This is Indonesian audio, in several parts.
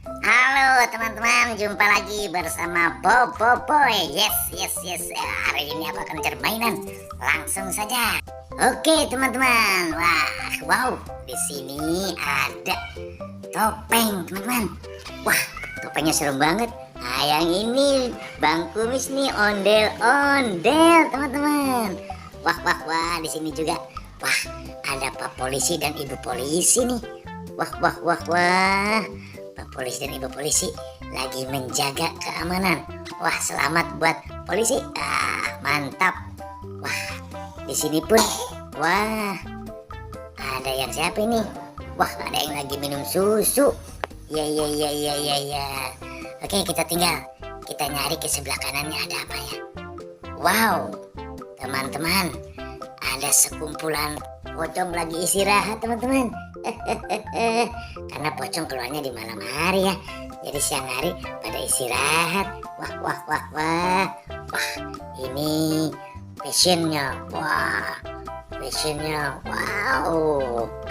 Halo teman-teman, jumpa lagi bersama Boboiboy. Yes. Hari ini aku akan mencari mainan. Langsung saja. Oke teman-teman. Wow. Di sini ada topeng teman-teman. Wah, topengnya serem banget. Nah, yang ini Bang Kumis nih, ondel-ondel teman-teman. Wah. Di sini juga. Wah, ada Pak Polisi dan Ibu Polisi nih. Wah. Pak Polisi dan Ibu Polisi lagi menjaga keamanan. Wah, selamat buat polisi. Mantap. Wah, di sini pun ada yang siapa ini? Wah, ada yang lagi minum susu. Ya. Oke, kita nyari ke sebelah kanannya ada apa ya? Wow, teman-teman, ada sekumpulan pocong lagi istirahat teman-teman. Karena pocong keluarnya di malam hari ya, jadi siang hari pada istirahat. Wah, ini fashionnya. Wow,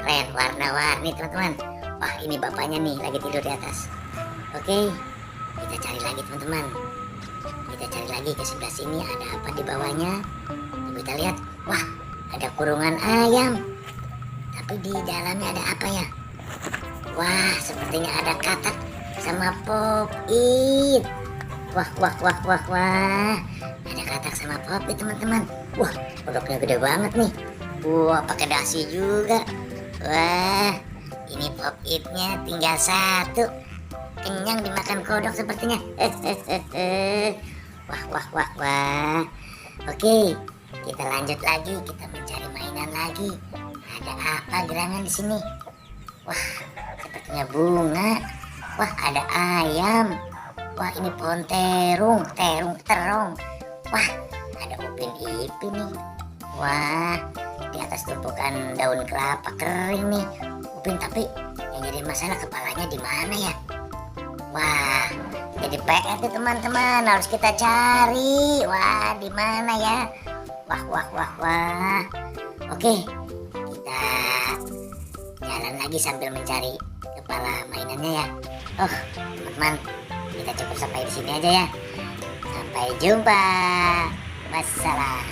keren, warna-warni teman-teman. Wah, ini bapaknya nih lagi tidur di atas. Oke, kita cari lagi teman-teman. Kita cari lagi ke sebelah sini, ada apa di bawahnya. Kita lihat, wah, ada kurungan ayam. Tapi di dalamnya ada apa ya? Wah, sepertinya ada katak sama pop-it. Wah. Ada katak sama pop-it teman-teman. Wah, kodoknya gede banget nih. Wah, pakai dasi juga. Wah, ini pop-itnya tinggal satu. Kenyang dimakan kodok sepertinya. Wah. Oke, kita lanjut lagi. Kita mencari mainan lagi. Ada apa gerangan di sini? Wah, sepertinya bunga. Wah, ada ayam. Wah, ini pohon terong. Wah, ada upin ipin nih. Wah, di atas tumpukan daun kelapa kering nih. Upin, tapi yang jadi masalah kepalanya di mana ya? Wah, jadi PR tuh teman-teman, harus kita cari. Wah, di mana ya? Wah. Oke, kita jalan lagi sambil mencari kepala mainannya ya. Oh, teman-teman, kita cukup sampai di sini aja ya. Sampai jumpa. Wassalam.